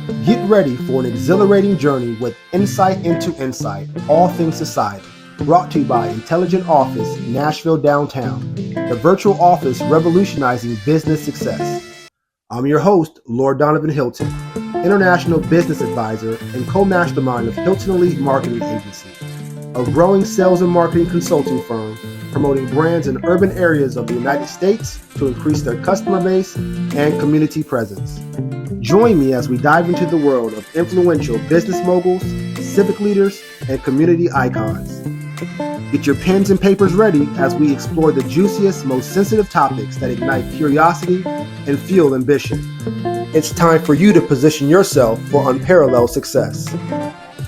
Get ready for an exhilarating journey with Insight into Insight, all things society. Brought to you by Intelligent Office, Nashville Downtown, the virtual office revolutionizing business success. I'm your host, Lord Danavan Hylton, International Business Advisor and co-mastermind of Hylton Elite Marketing Agency, a growing sales and marketing consulting firm promoting brands in urban areas of the United States to increase their customer base and community presence. Join me as we dive into the world of influential business moguls, civic leaders, and community icons. Get your pens and papers ready as we explore the juiciest, most sensitive topics that ignite curiosity and fuel ambition. It's time for you to position yourself for unparalleled success.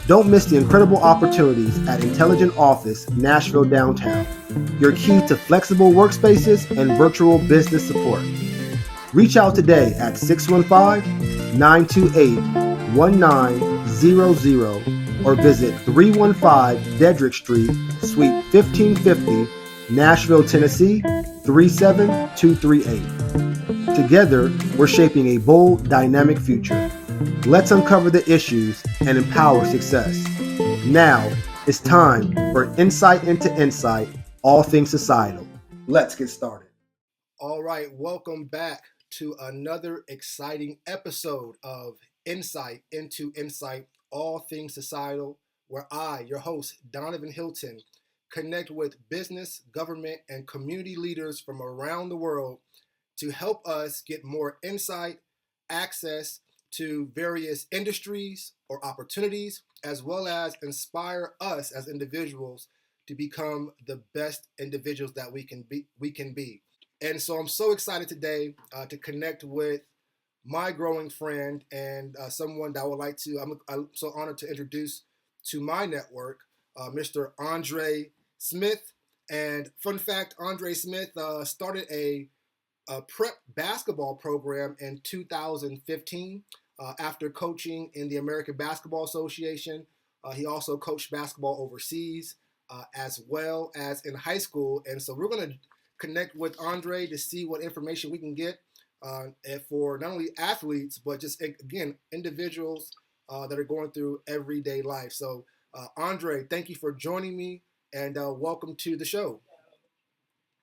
Don't miss the incredible opportunities at Intelligent Office, Nashville Downtown, your key to flexible workspaces and virtual business support. Reach out today at 615-928-1900 or visit 315 Dedrick Street, Suite 1550, Nashville, Tennessee 37238. Together, we're shaping a bold, dynamic future. Let's uncover the issues and empower success. Now, it's time for Insight into Insight, all things societal. Let's get started. All right, welcome back to another exciting episode of Insight into Insight, all things societal, where I, your host, Danavan Hylton, connect with business, government, and community leaders from around the world to help us get more insight, access to various industries or opportunities, as well as inspire us as individuals to become the best individuals that we can be. And so I'm so excited today to connect with my growing friend and someone that I would like to, I'm so honored to introduce to my network, Mr. Andre Smith. And fun fact, Andre Smith started a prep basketball program in 2015 after coaching in the American Basketball Association. He also coached basketball overseas as well as in high school. And so we're going to connect with Andre to see what information we can get for not only athletes, but just, again, individuals that are going through everyday life. So, Andre, thank you for joining me and welcome to the show.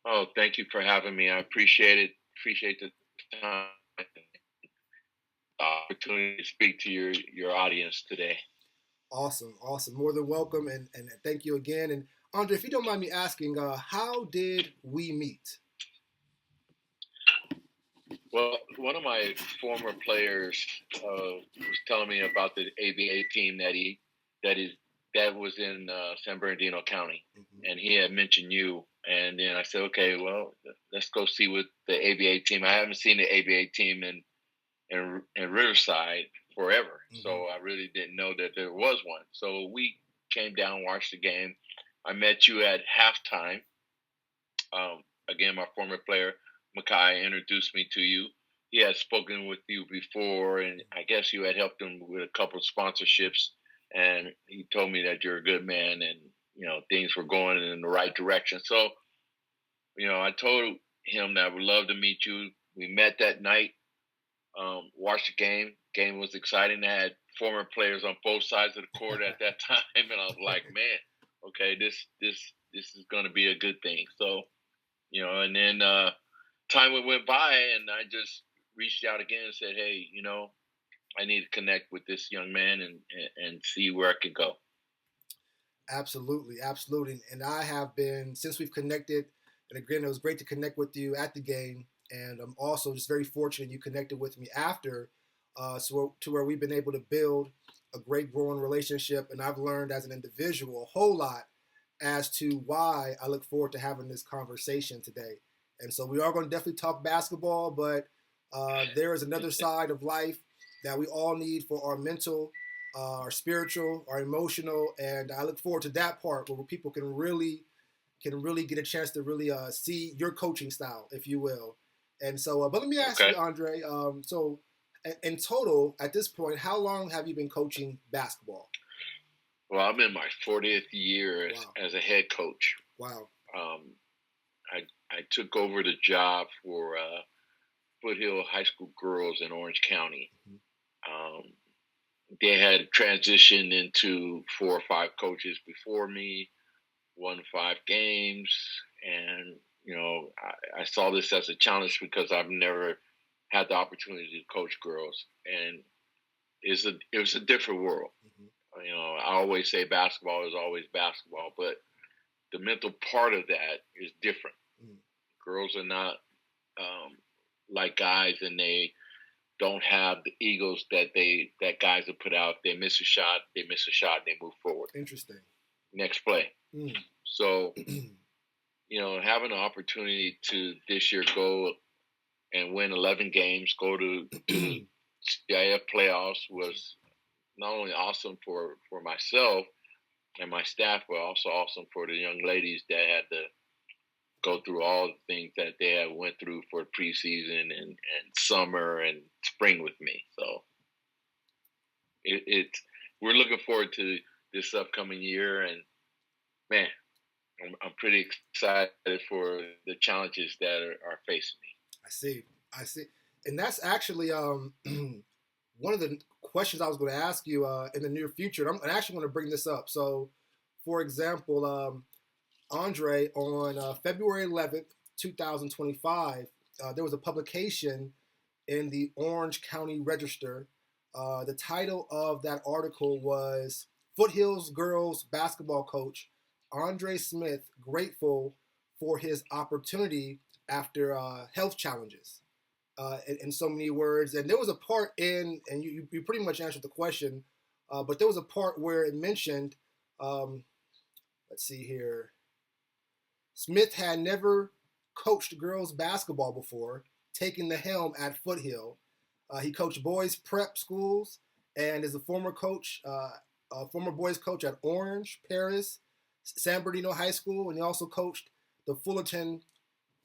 Oh, thank you for having me. I appreciate it. Appreciate the time, opportunity to speak to your audience today. Awesome. More than welcome, and thank you again. And Andre, if you don't mind me asking, how did we meet? Well, one of my former players was telling me about the ABA team that was in San Bernardino County, and he had mentioned you. And then I said, okay, well, let's go see what the ABA team. I haven't seen the ABA team in Riverside forever, so I really didn't know that there was one. So we came down, watched the game. I met you at halftime. Again, my former player, Makai, introduced me to you. He had spoken with you before, and I guess you had helped him with a couple of sponsorships. And he told me that you're a good man, and things were going in the right direction. So, I told him that I would love to meet you. We met that night, watched the game. Game was exciting. I had former players on both sides of the court at that time, and I was like, man, okay, this is going to be a good thing. So, and then time went by, and I just reached out again and said, hey, I need to connect with this young man and see where I could go. Absolutely. And I have been, since we've connected, and again, it was great to connect with you at the game. And I'm also just very fortunate you connected with me after, to where we've been able to build a great growing relationship. And I've learned as an individual a whole lot as to why I look forward to having this conversation today. And so we are going to definitely talk basketball, but there is another side of life that we all need for our mental, our spiritual, our emotional, and I look forward to that part where people can really get a chance to really see your coaching style, if you will. And so, but let me ask you, Andre. So, in total, at this point, how long have you been coaching basketball? Well, I'm in my 40th year as a head coach. Wow. I took over the job for Foothill High School girls in Orange County. they had transitioned into 4 or 5 coaches before me, won 5 games, and I saw this as a challenge because I've never had the opportunity to coach girls, and it was a different world. Mm-hmm. I always say basketball is always basketball, but the mental part of that is different. Mm. Girls are not like guys, and they don't have the egos that guys have put out. They miss a shot, and they move forward. Interesting. Next play. Mm. So, having an opportunity to this year go and win 11 games, go to CIF playoffs was not only awesome for myself and my staff, but also awesome for the young ladies that had to go through all the things that they had went through for preseason and summer and spring with me. So we're looking forward to this upcoming year, and man, I'm pretty excited for the challenges that are facing me. I see. And that's actually one of the questions I was going to ask you in the near future. I'm actually going to bring this up. So, for example, Andre, on February 11th, 2025, there was a publication in the Orange County Register. The title of that article was Foothill's Girls Basketball Coach Andre Smith Grateful for His Opportunity After Health Challenges. In so many words. And there was a part and you pretty much answered the question, but there was a part where it mentioned, let's see here, Smith had never coached girls basketball before, taking the helm at Foothill. He coached boys prep schools and is a former boys coach at Orange, Paris, San Bernardino High School, and he also coached the Fullerton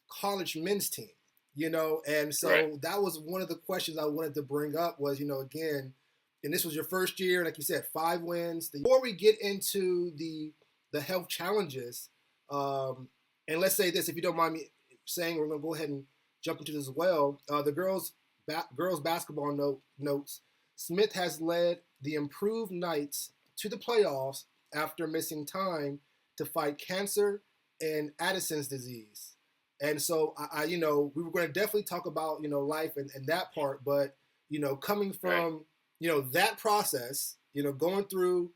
College men's team. And so right. That was one of the questions I wanted to bring up was, again, and this was your first year, like you said, 5 wins. Before we get into the health challenges, and let's say this, if you don't mind me saying, we're going to go ahead and jump into this as well. The girls basketball notes, Smith has led the improved Knights to the playoffs after missing time to fight cancer and Addison's disease. And so, we were going to definitely talk about, life and that part. But, coming from, that process, going through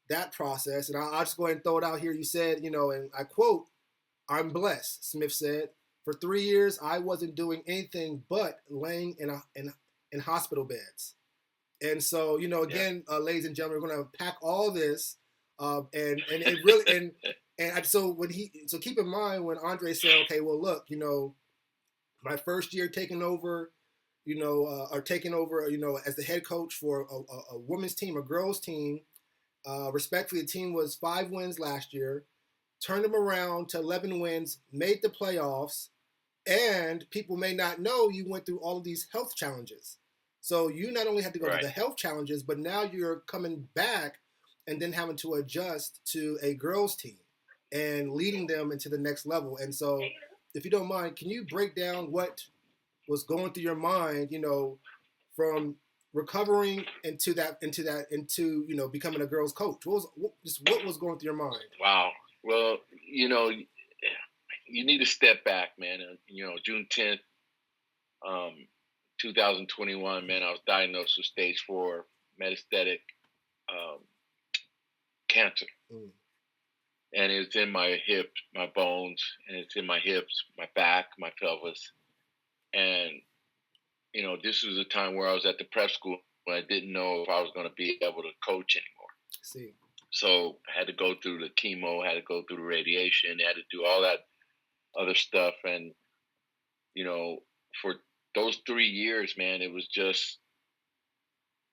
that process. And I'll just go ahead and throw it out here. You said, and I quote, "I'm blessed," Smith said. "For 3 years, I wasn't doing anything but laying in hospital beds." And so, again, ladies and gentlemen, we're going to unpack all this. And it really, so keep in mind when Andre said, okay, well, look, my first year taking over, as the head coach for a women's team, a girls team, respectfully, the team was 5 wins last year, turned them around to 11 wins, made the playoffs, and people may not know you went through all of these health challenges. So you not only had to go through the health challenges, but now you're coming back and then having to adjust to a girls team and leading them into the next level. And so, if you don't mind, can you break down what was going through your mind, from recovering into becoming a girls coach? What was going through your mind? Wow. Well, you need to step back, man. June 10th, 2021, man, I was diagnosed with stage 4 metastatic cancer. Mm. And it's in my hips, my bones, and it's in my hips, my back, my pelvis. And, this was a time where I was at the prep school when I didn't know if I was going to be able to coach anymore. See. So I had to go through the chemo, had to go through the radiation, had to do all that other stuff. And, for those 3 years, man, it was just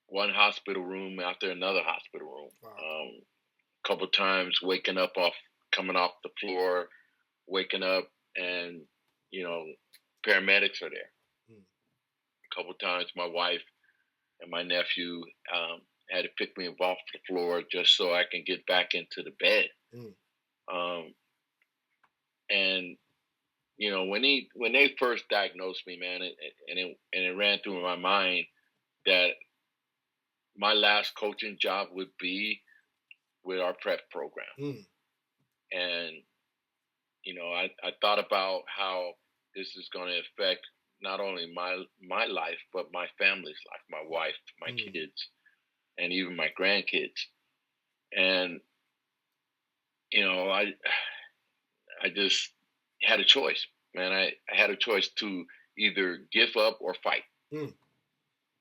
one hospital room after another hospital room. Wow. A couple times coming off the floor, waking up, and paramedics are there. A couple times my wife and my nephew had to pick me up off the floor just so I can get back into the bed. And when they first diagnosed me, man, and it ran through my mind that my last coaching job would be with our prep program. And, I thought about how this is going to affect not only my life, but my family's life, my wife, my kids, and even my grandkids. And, I just had a choice, man. I had a choice to either give up or fight.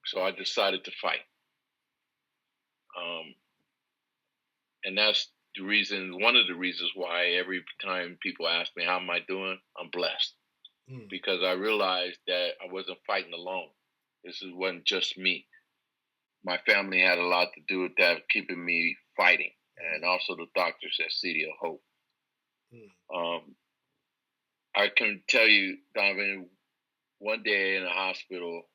So I decided to fight. And that's one of the reasons why every time people ask me, how am I doing? I'm blessed. Because I realized that I wasn't fighting alone. This wasn't just me. My family had a lot to do with that, keeping me fighting. And also the doctors at City of Hope. I can tell you, Donovan, one day in the hospital,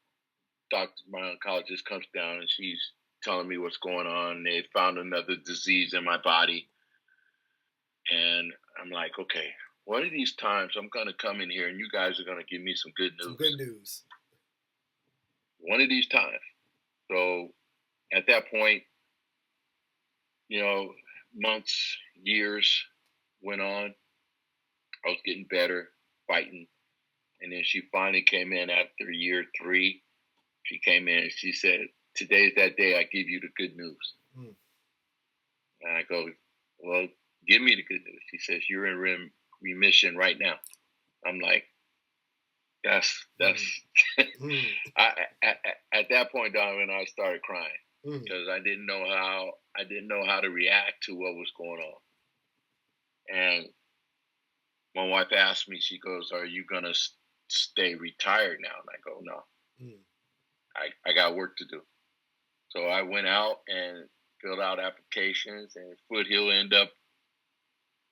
my oncologist comes down and she's telling me what's going on. They found another disease in my body. And I'm like, okay, one of these times I'm going to come in here and you guys are going to give me some good news. Some good news. One of these times. So at that point, months, years went on. I was getting better, fighting. And then she finally came in after year 3. She came in and she said, today's that day I give you the good news. And I go, well, give me the good news. She says, you're in remission right now. I'm like, that's at that point, Donovan, I started crying because I didn't know how to react to what was going on. And my wife asked me, she goes, are you going to stay retired now? And I go, no, I got work to do. So I went out and filled out applications, and Foothill ended up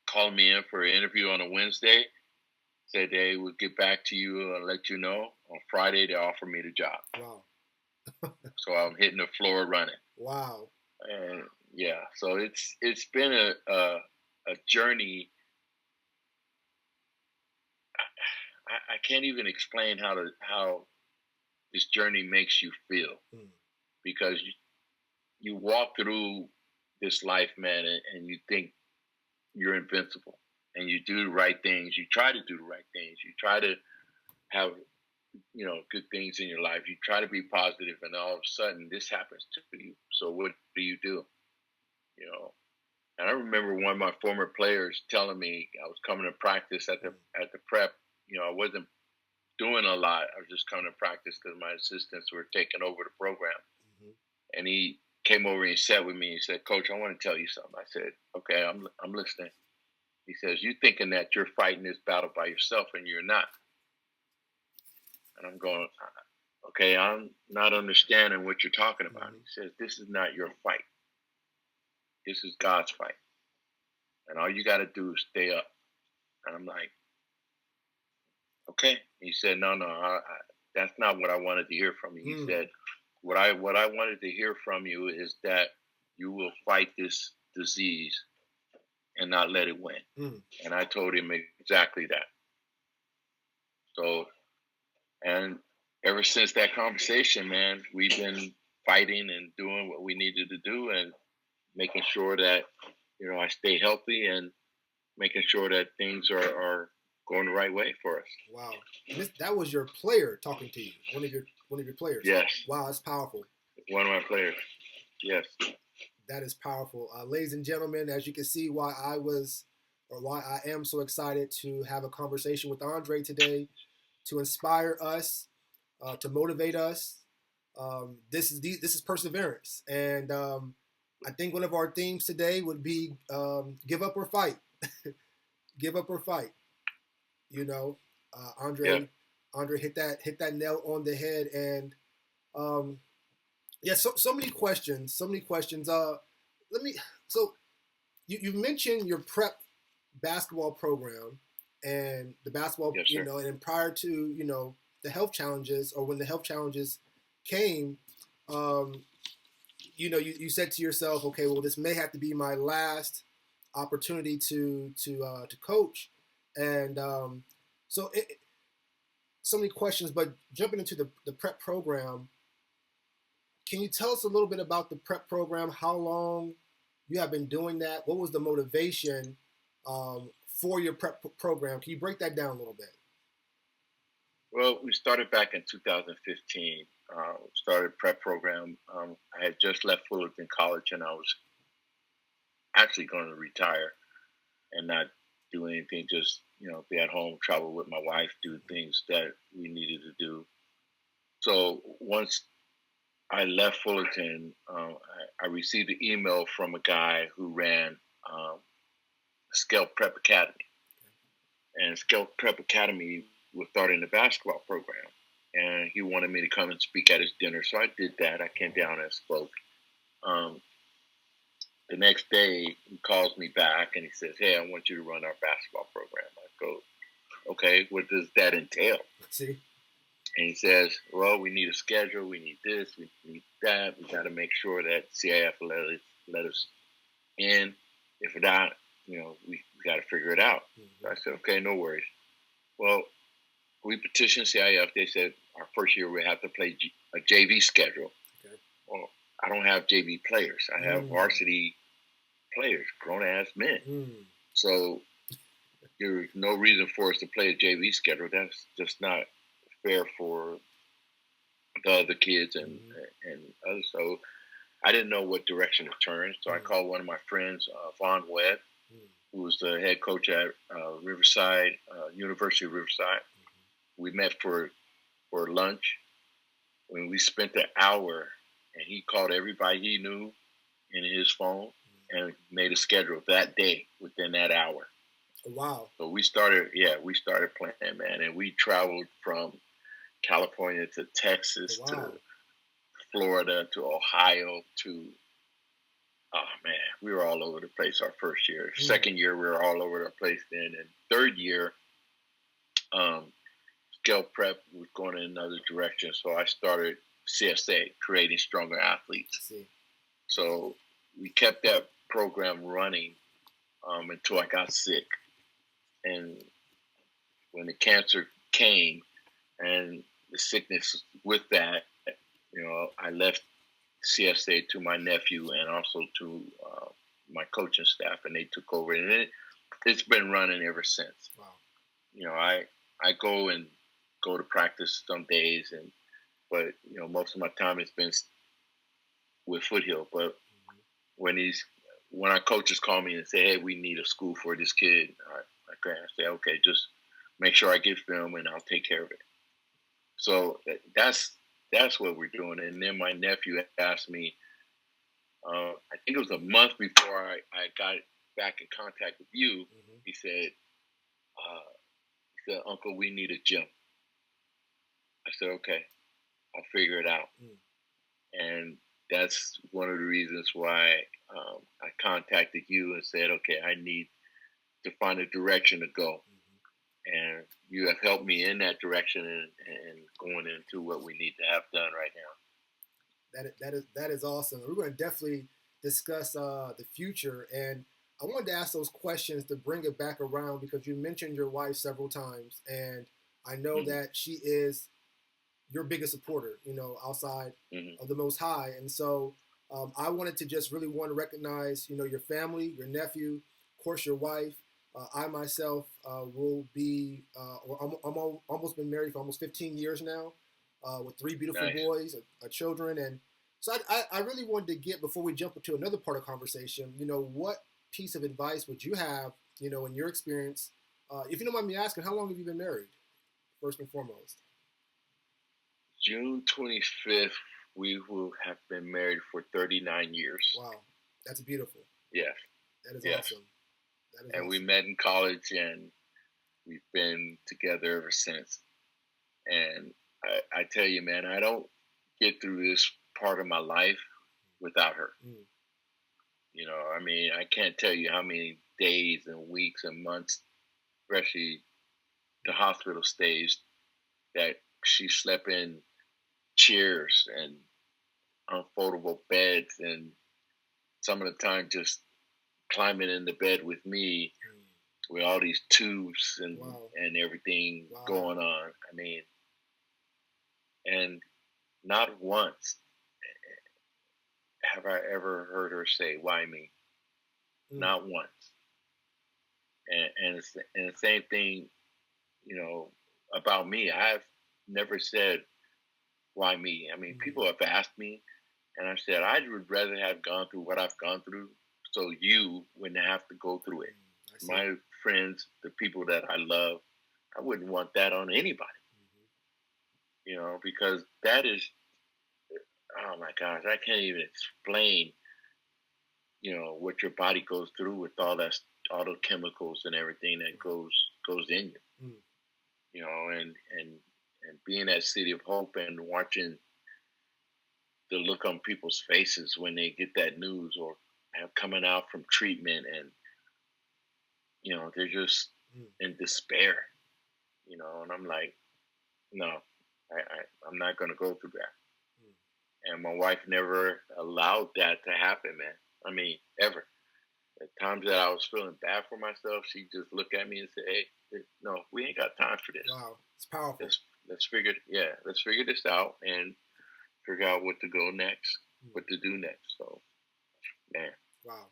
calling me in for an interview on a Wednesday. Said they would get back to you and let you know. On Friday, they offered me the job. Wow. So I'm hitting the floor running. Wow. And yeah, so it's been a journey. I can't even explain how this journey makes you feel, because you walk through this life, man, and you think you're invincible, and you do the right things. You try to do the right things. You try to have, good things in your life. You try to be positive, and all of a sudden this happens to you. So what do? And I remember one of my former players telling me, I was coming to practice at the prep. I wasn't doing a lot. I was just coming to practice because my assistants were taking over the program. And he came over and he sat with me. He said, Coach, I want to tell you something. I said, okay, I'm listening. He says, you thinking that you're fighting this battle by yourself, and you're not. And I'm going, okay, I'm not understanding what you're talking about. He says, this is not your fight. This is God's fight. And all you got to do is stay up. And I'm like, okay. He said, no, that's not what I wanted to hear from you. He said, what I wanted to hear from you is that you will fight this disease and not let it win. And I told him exactly that. So, and ever since that conversation, man, we've been fighting and doing what we needed to do, and making sure that, I stay healthy, and making sure that things are going the right way for us. Wow. That was your player talking to you. One of your players. Yes. Wow, that's powerful. One of my players. Yes. That is powerful. Ladies and gentlemen, as you can see why I am so excited to have a conversation with Andre today, to inspire us, to motivate us. This is perseverance. And I think one of our themes today would be give up or fight. Give up or fight. Andre hit that nail on the head. And so many questions. So you mentioned your prep basketball program and the basketball, yes, sir. And prior to, the health challenges, or when the health challenges came, you said to yourself, okay, well, this may have to be my last opportunity to coach. And so many questions, but jumping into the prep program, Can you tell us a little bit about the prep program? How long you have been doing that? What was the motivation for your prep program? Can you break that down a little bit? Well, we started back in 2015. Started prep program. I had just left Fullerton College, and I was actually going to retire and not do anything. Just be at home, travel with my wife, do things that we needed to do. So once I left Fullerton, I received an email from a guy who ran Scout Prep Academy, and Scout Prep Academy was starting the basketball program, and he wanted me to come and speak at his dinner. So I did that. I came down and spoke. The next day, he calls me back and he says, "Hey, I want you to run our basketball program." I go, "Okay, what does that entail?" See? And he says, "Well, we need a schedule. We need this. We need that. We got to make sure that CIF let us in. If not, we got to figure it out." So I said, "Okay, no worries." Well, we petitioned CIF. They said our first year we have to play a JV schedule. Okay. Well, I don't have JV players. I have varsity players, grown-ass men. So there's no reason for us to play a JV schedule. That's just not fair for the other kids and others. So I didn't know what direction to turn. So I called one of my friends, Vaughn Webb, who was the head coach at Riverside, University of Riverside. We met for lunch. When we spent the hour, and he called everybody he knew in his phone and made a schedule that day within that hour. Wow. So we started playing, man, and we traveled from California to Texas to Florida to Ohio to, we were all over the place our first year. Second year, we were all over the place then. And third year, Scout Prep was going in another direction. So I started CSA, Creating Stronger Athletes. So we kept that program running until I got sick. And when the cancer came and the sickness with that, I left CSA to my nephew and also to my coaching staff, and they took over. And it's been running ever since. Wow. I go to practice some days, but most of my time has been with Foothill. But when our coaches call me and say, "Hey, we need a school for this kid," I say, "Okay, just make sure I get film and I'll take care of it." So that's what we're doing. And then my nephew asked me, I think it was a month before I got back in contact with you. He said, "Uncle, we need a gym." I said, "Okay, I'll figure it out." And that's one of the reasons why I contacted you and said, "Okay, I need to find a direction to go." And you have helped me in that direction and going into what we need to have done right now. That is awesome. We're going to definitely discuss the future. And I wanted to ask those questions to bring it back around, because you mentioned your wife several times, and I know that she is your biggest supporter, outside of the Most High. And so I wanted to just really want to recognize, your family, your nephew, of course, your wife. I myself will be, I'm almost been married for almost 15 years now, with 3 beautiful boys, children. And so I really wanted to get, before we jump into another part of conversation, what piece of advice would you have, in your experience, if you don't mind me asking, how long have you been married, first and foremost? June 25th, we will have been married for 39 years. Wow, that's beautiful. Yeah. That is awesome. And we met in college, and we've been together ever since. And I tell you, man, I don't get through this part of my life without her. I can't tell you how many days and weeks and months, especially the hospital stays, that she slept in chairs and unfoldable beds, and some of the time just climbing in the bed with me with all these tubes and everything going on. And not once have I ever heard her say, "Why me?" Not once. And the same thing, about me. I've never said, "Why me?" I mean, people have asked me, and I've said I would rather have gone through what I've gone through, so you wouldn't have to go through it. My friends, the people that I love, I wouldn't want that on anybody. Because that is, oh my gosh, I can't even explain, what your body goes through with all the chemicals and everything that goes in you. And being at City of Hope and watching the look on people's faces when they get that news or have coming out from treatment, and they're just in despair, and I'm like, no, I'm not going to go through that. And my wife never allowed that to happen, man. I mean, ever. At times that I was feeling bad for myself, she just looked at me and said, "Hey, no, we ain't got time for this. Wow, it's powerful. Let's figure this out and figure out what to go next, what to do next." So, man. Wow.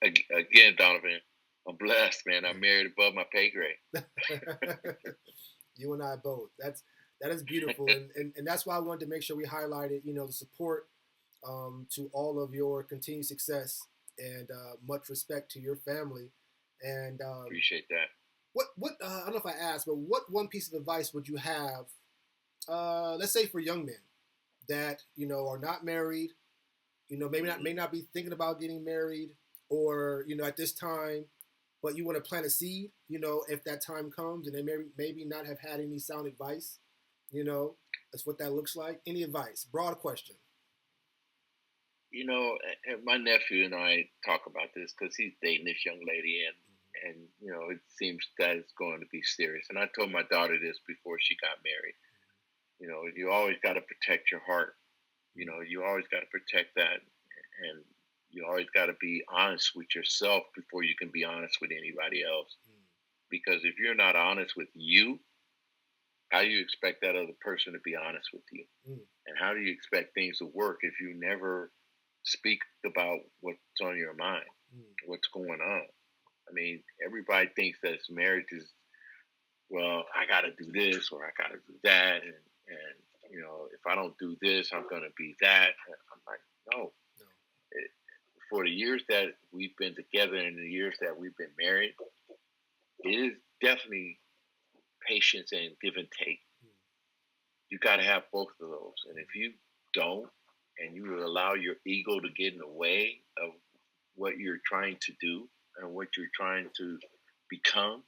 Again, Donovan, I'm blessed, man. I'm married above my pay grade. You and I both. That is beautiful, and that's why I wanted to make sure we highlighted, the support to all of your continued success, and much respect to your family. And appreciate that. What I don't know if I asked, but what one piece of advice would you have, let's say for young men that are not married, may not be thinking about getting married, or at this time, but you want to plant a seed, if that time comes, and they maybe not have had any sound advice, that's what that looks like. Any advice? Broad question. My nephew and I talk about this because he's dating this young lady, and it seems that it's going to be serious. And I told my daughter this before she got married. You always got to protect your heart. You always got to protect that, and you always got to be honest with yourself before you can be honest with anybody else. Because if you're not honest with you, how do you expect that other person to be honest with you? And how do you expect things to work if you never speak about what's on your mind, what's going on? I mean, everybody thinks that marriage is, well, I got to do this or I got to do that, and if I don't do this, I'm going to be that. And I'm like, no. For the years that we've been together and the years that we've been married, it is definitely patience and give and take. You got to have both of those. And if you don't, and you allow your ego to get in the way of what you're trying to do and what you're trying to become,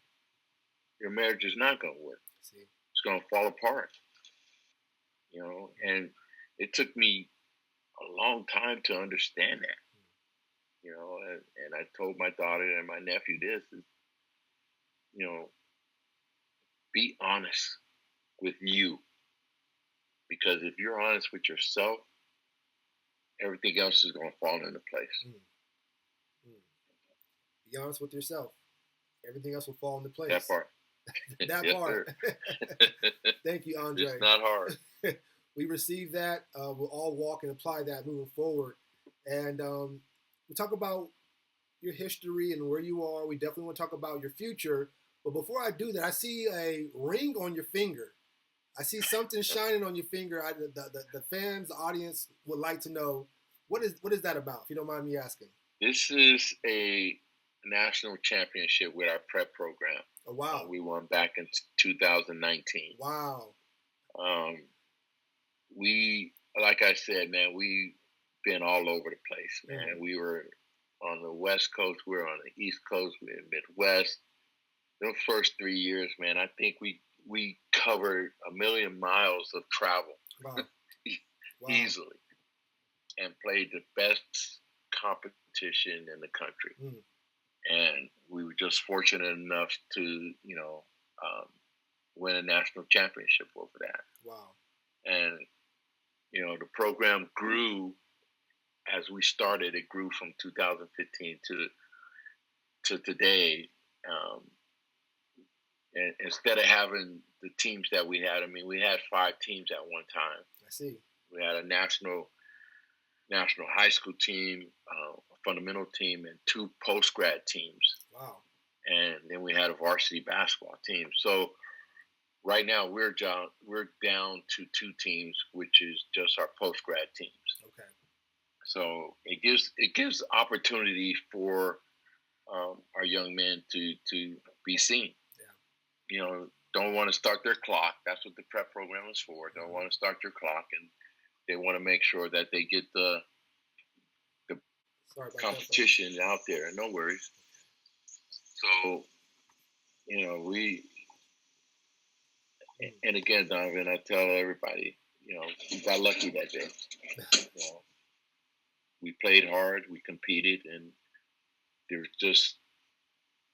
your marriage is not going to work. It's going to fall apart. And it took me a long time to understand that. And I told my daughter and my nephew this is, be honest with you. Because if you're honest with yourself, everything else is going to fall into place. Be honest with yourself. Everything else will fall into place. That part. That yes, part. Thank you, Andre. It's not hard. We received that. We'll all walk and apply that moving forward. And we talk about your history and where you are. We definitely want to talk about your future. But before I do that, I see a ring on your finger. I see something shining on your finger. The fans, the audience would like to know, what is that about, if you don't mind me asking? This is a national championship with our prep program. Oh, wow. We won back in 2019. Wow. We, like I said, man, we've been all over the place, man. We were on the West Coast. We were on the East Coast. We were in the Midwest. The first 3 years, man, I think we covered 1 million miles of travel. Wow. Easily, and played the best competition in the country. And we were just fortunate enough to, win a national championship over that. Wow. And, the program grew as we started. It grew from 2015 to today. And instead of having the teams that we had, I mean, we had 5 teams at one time. I see. We had a national national high school team, a fundamental team, and 2 post-grad teams. Wow. And then we had a varsity basketball team. So right now we're down to 2 teams, which is just our post-grad teams. Okay. So it gives opportunity for our young men to be seen. Yeah. Don't want to start their clock. That's what the prep program is for. Don't want to start your clock, and they want to make sure that they get the competition out there. No worries. So, we, and again, Donovan, I tell everybody, we got lucky that day. We played hard, we competed, and there was just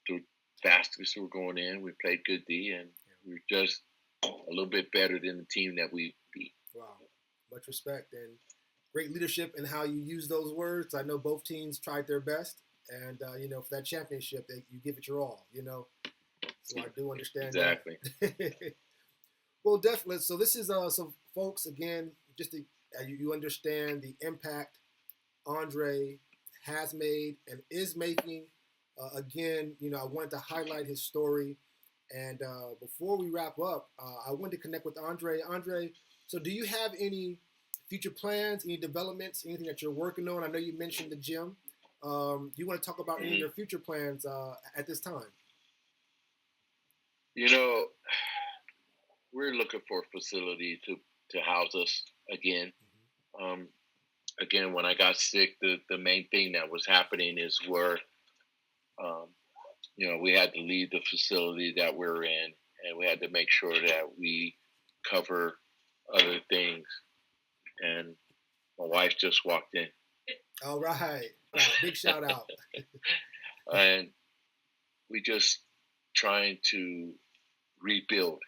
the fastest we were going in. We played good D, and we were just a little bit better than the team that we beat. Wow. Much respect and great leadership in how you use those words. I know both teams tried their best, and for that championship, you give it your all. So I do understand exactly. That. Well, definitely. So this is so folks, again, just to, you understand the impact Andre has made and is making. Again, I wanted to highlight his story. And before we wrap up, I wanted to connect with Andre. Andre, so do you have any future plans, any developments, anything that you're working on? I know you mentioned the gym. Do you want to talk about any of your future plans at this time? We're looking for a facility to house us again. Again, when I got sick, the main thing that was happening is where, we had to leave the facility that we're in, and we had to make sure that we cover other things. And my wife just walked in. All right. Wow, big shout out. And we just trying to rebuild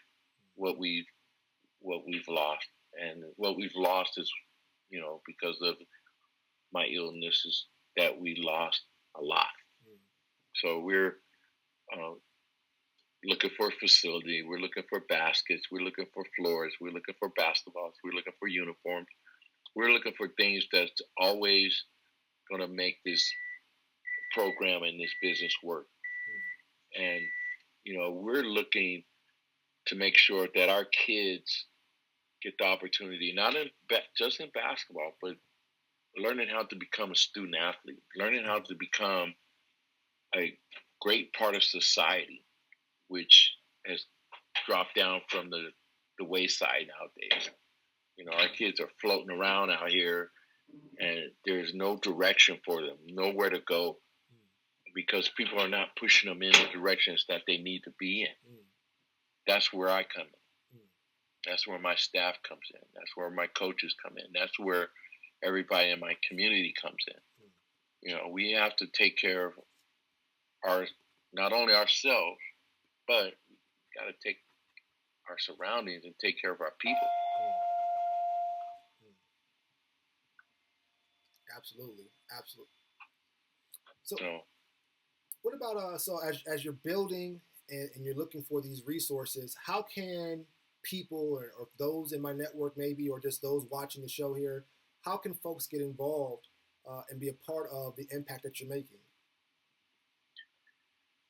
what we've lost. And what we've lost is, because of my illnesses, that we lost a lot. So we're looking for a facility. We're looking for baskets. We're looking for floors. We're looking for basketballs. We're looking for uniforms. We're looking for things that's always going to make this program and this business work. And, we're looking to make sure that our kids get the opportunity, not just in basketball, but learning how to become a student athlete, learning how to become a great part of society, which has dropped down from the wayside nowadays. Our kids are floating around out here, and there's no direction for them, nowhere to go, because people are not pushing them in the directions that they need to be in. That's where I come in. That's where my staff comes in. That's where my coaches come in. That's where everybody in my community comes in. We have to take care of not only ourselves, but we got to take our surroundings and take care of our people. Absolutely. So what about so as you're building and you're looking for these resources, how can people or those in my network maybe, or just those watching the show here, how can folks get involved and be a part of the impact that you're making?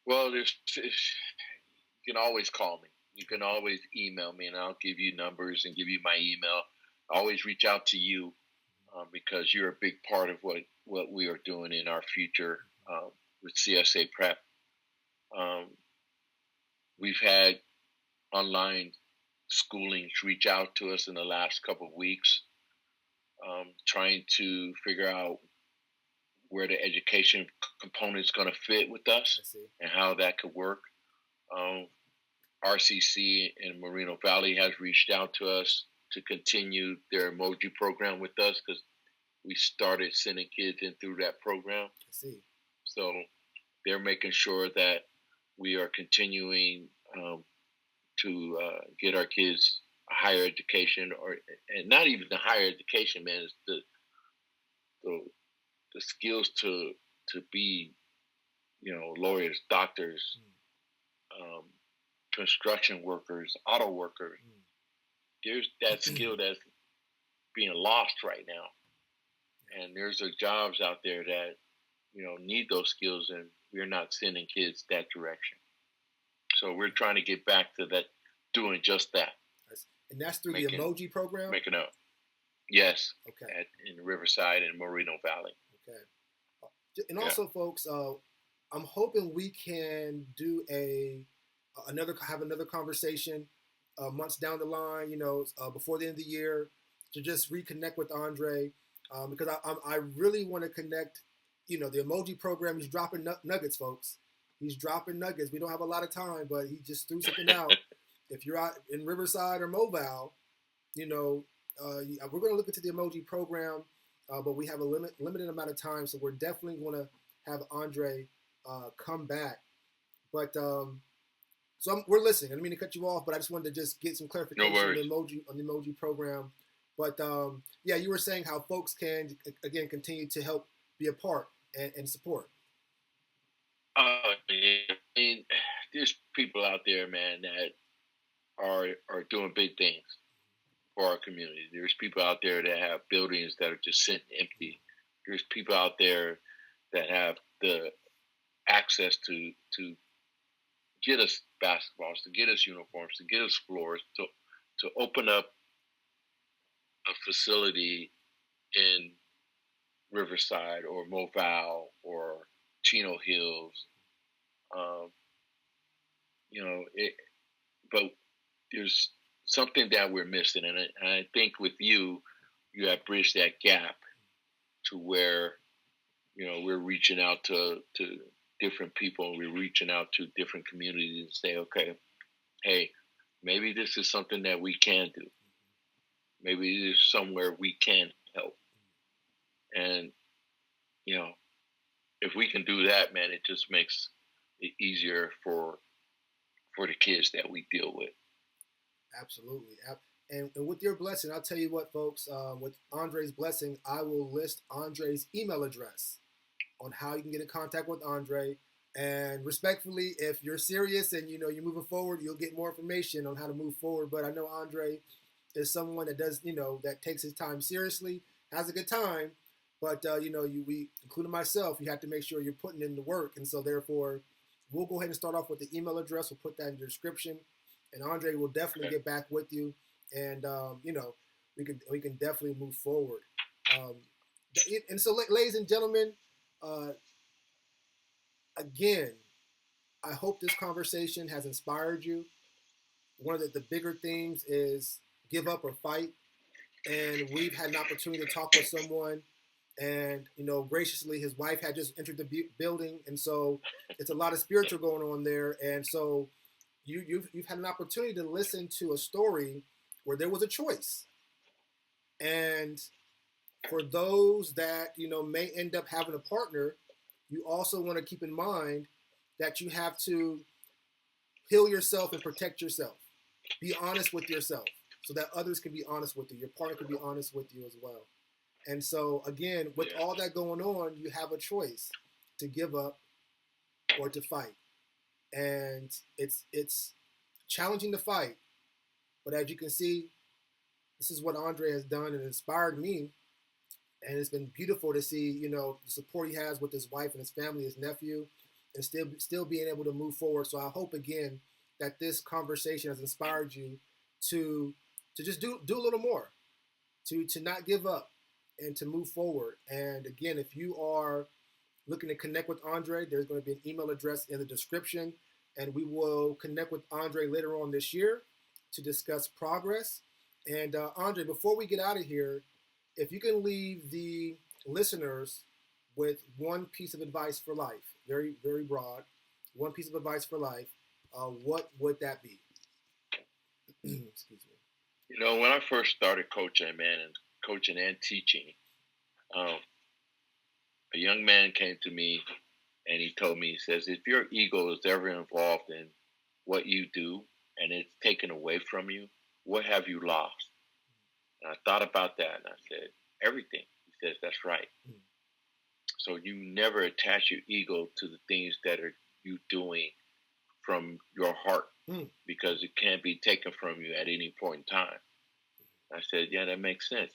Well, you can always call me. You can always email me, and I'll give you numbers and give you my email. I always reach out to you because you're a big part of what we are doing in our future with CSA Prep. We've had online schoolings reach out to us in the last couple of weeks, trying to figure out where the education component is going to fit with us and how that could work. RCC in Moreno Valley has reached out to us to continue their Umoja program with us because we started sending kids in through that program. I see. So they're making sure that we are continuing to get our kids a higher education, and not even the higher education, man. It's the skills to be, lawyers, doctors, construction workers, auto workers. There's that skill that's being lost right now. And there's jobs out there that, need those skills, and we're not sending kids that direction. So we're trying to get back to that, doing just that. And that's through the Umoja Program? Making up. Yes. Okay. In Riverside and Moreno Valley. Okay. And also, folks, I'm hoping we can do have another conversation months down the line, before the end of the year, to just reconnect with Andre, because I really want to connect. The Umoja Program, he's dropping nuggets, folks. He's dropping nuggets. We don't have a lot of time, but he just threw something out. If you're out in Riverside or Mobile, we're going to look into the Umoja Program, but we have a limited amount of time, so we're definitely going to have Andre come back. But we're listening. I didn't mean to cut you off, but I just wanted to just get some clarification on the Umoja Program. But you were saying how folks can again continue to help be a part and support. There's people out there, man, that are doing big things for our community. There's people out there that have buildings that are just sitting empty. There's people out there that have the access to get us basketballs, to get us uniforms, to get us floors, to open up a facility in Riverside or Mobile or Chino Hills. But there's something that we're missing, and I think with you have bridged that gap to where we're reaching out to different people, and we're reaching out to different communities and say, okay, hey, maybe this is something that we can do. Maybe there's somewhere we can help. And, if we can do that, man, it just makes it easier for the kids that we deal with. Absolutely. And with your blessing, I'll tell you what, folks, with Andre's blessing, I will list Andre's email address on how you can get in contact with Andre. And respectfully, if you're serious and, you're moving forward, you'll get more information on how to move forward. But I know Andre is someone that does, that takes his time seriously, has a good time. But, we, including myself, you have to make sure you're putting in the work. And so, therefore, we'll go ahead and start off with the email address. We'll put that in the description. And Andre will definitely get back with you. And, we can definitely move forward. And so, ladies and gentlemen, again, I hope this conversation has inspired you. One of the bigger things is give up or fight. And we've had an opportunity to talk with someone, and graciously, his wife had just entered the building, and so it's a lot of spiritual going on there. And so you've had an opportunity to listen to a story where there was a choice. And for those that may end up having a partner, you also want to keep in mind that you have to heal yourself and protect yourself. Be honest with yourself so that others can be honest with you. Your partner can be honest with you as well. And so, again, with all that going on, you have a choice to give up or to fight. And it's challenging to fight. But as you can see, this is what Andre has done and inspired me. And it's been beautiful to see, the support he has with his wife and his family, his nephew, and still being able to move forward. So I hope, again, that this conversation has inspired you to just do a little more, to not give up and to move forward. And again, if you are looking to connect with Andre, there's going to be an email address in the description, and we will connect with Andre later on this year to discuss progress. And Andre, before we get out of here, if you can leave the listeners with one piece of advice for life, very, very broad, one piece of advice for life, what would that be? Excuse me. When I first started coaching and teaching, a young man came to me and he told me, he says, if your ego is ever involved in what you do and it's taken away from you, what have you lost? And I thought about that and I said, everything. He says, that's right. So you never attach your ego to the things that are you doing from your heart because it can't be taken from you at any point in time. I said, yeah, that makes sense.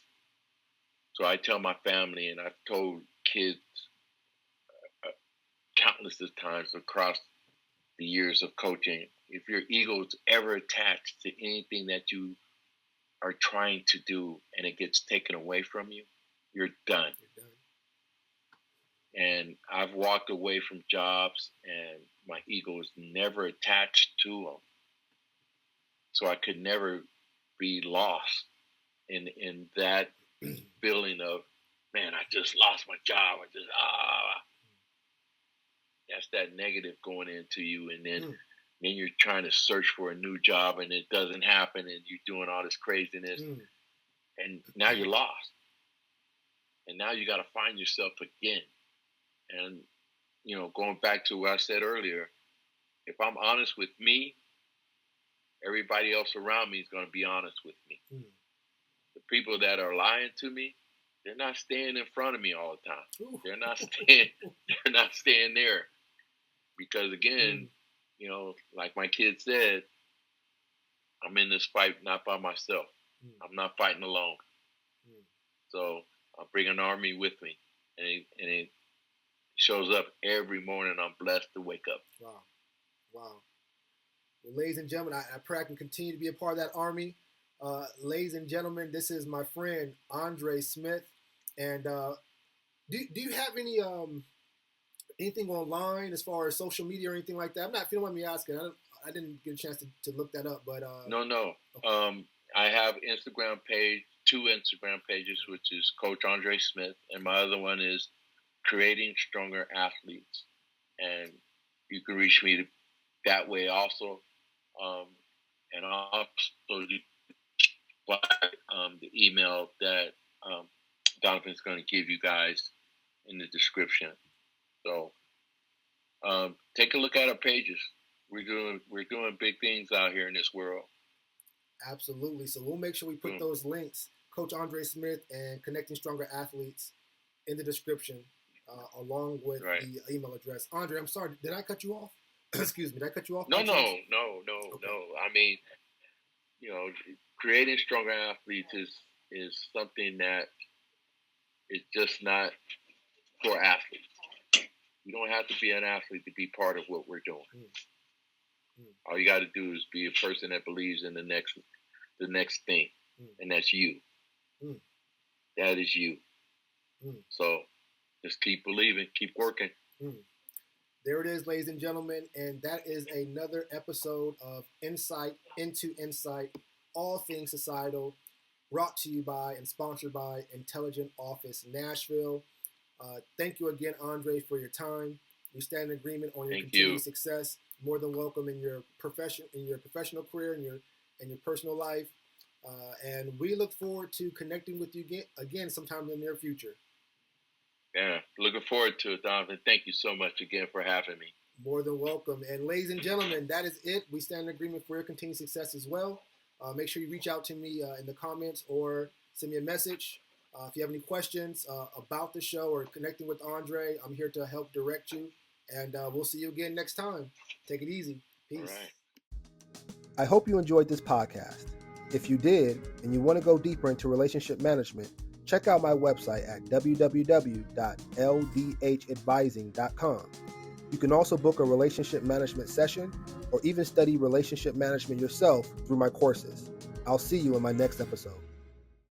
So I tell my family, and I've told kids countless of times across the years of coaching, if your ego is ever attached to anything that you are trying to do and it gets taken away from you, you're done. And I've walked away from jobs and my ego was never attached to them. So I could never be lost in that feeling of, man, I just lost my job. That's that negative going into you. And then you're trying to search for a new job and it doesn't happen and you're doing all this craziness. And now you're lost. And now you got to find yourself again. And, you know, going back to what I said earlier, if I'm honest with me, everybody else around me is going to be honest with me. The people that are lying to me, they're not staying in front of me all the time. They're not staying there. Because again, you know, like my kid said, I'm in this fight not by myself. I'm not fighting alone. So I bring an army with me, and it shows up every morning. I'm blessed to wake up. Wow. Well, ladies and gentlemen, I pray I can continue to be a part of that army. Ladies and gentlemen, this is my friend Andre Smith. And do you have any anything online as far as social media or anything like that? I'm not, if you don't mind me asking, I didn't get a chance to look that up, but No. Okay. I have two Instagram pages, which is Coach Andre Smith, and my other one is Creating Stronger Athletes. And you can reach me that way also. And also the email that Donovan's going to give you guys in the description. So take a look at our pages. We're doing big things out here in this world. Absolutely. So we'll make sure we put those links, Coach Andre Smith and Connecting Stronger Athletes, in the description, along with the email address. Andre, I'm sorry, did I cut you off? Excuse me, did I cut you off? No. Okay. I mean, you know, creating stronger athletes is something that is just not for athletes. You don't have to be an athlete to be part of what we're doing. All you got to do is be a person that believes in the next thing, and that's you. That is you. So just keep believing, keep working. There it is, ladies and gentlemen, and that is another episode of Insight into Insight, all things societal, brought to you by and sponsored by Intelligent Office Nashville. Thank you again, Andre, for your time. We stand in agreement on your continued success. More than welcome in your professional career, and your personal life. And we look forward to connecting with you again sometime in the near future. Yeah, looking forward to it, Donovan. Thank you so much again for having me. More than welcome. And ladies and gentlemen, that is it. We stand in agreement for your continued success as well. Make sure you reach out to me in the comments or send me a message. If you have any questions about the show or connecting with Andre, I'm here to help direct you. And we'll see you again next time. Take it easy. Peace. All right. I hope you enjoyed this podcast. If you did, and you want to go deeper into relationship management, check out my website at www.ldhadvising.com. You can also book a relationship management session or even study relationship management yourself through my courses. I'll see you in my next episode.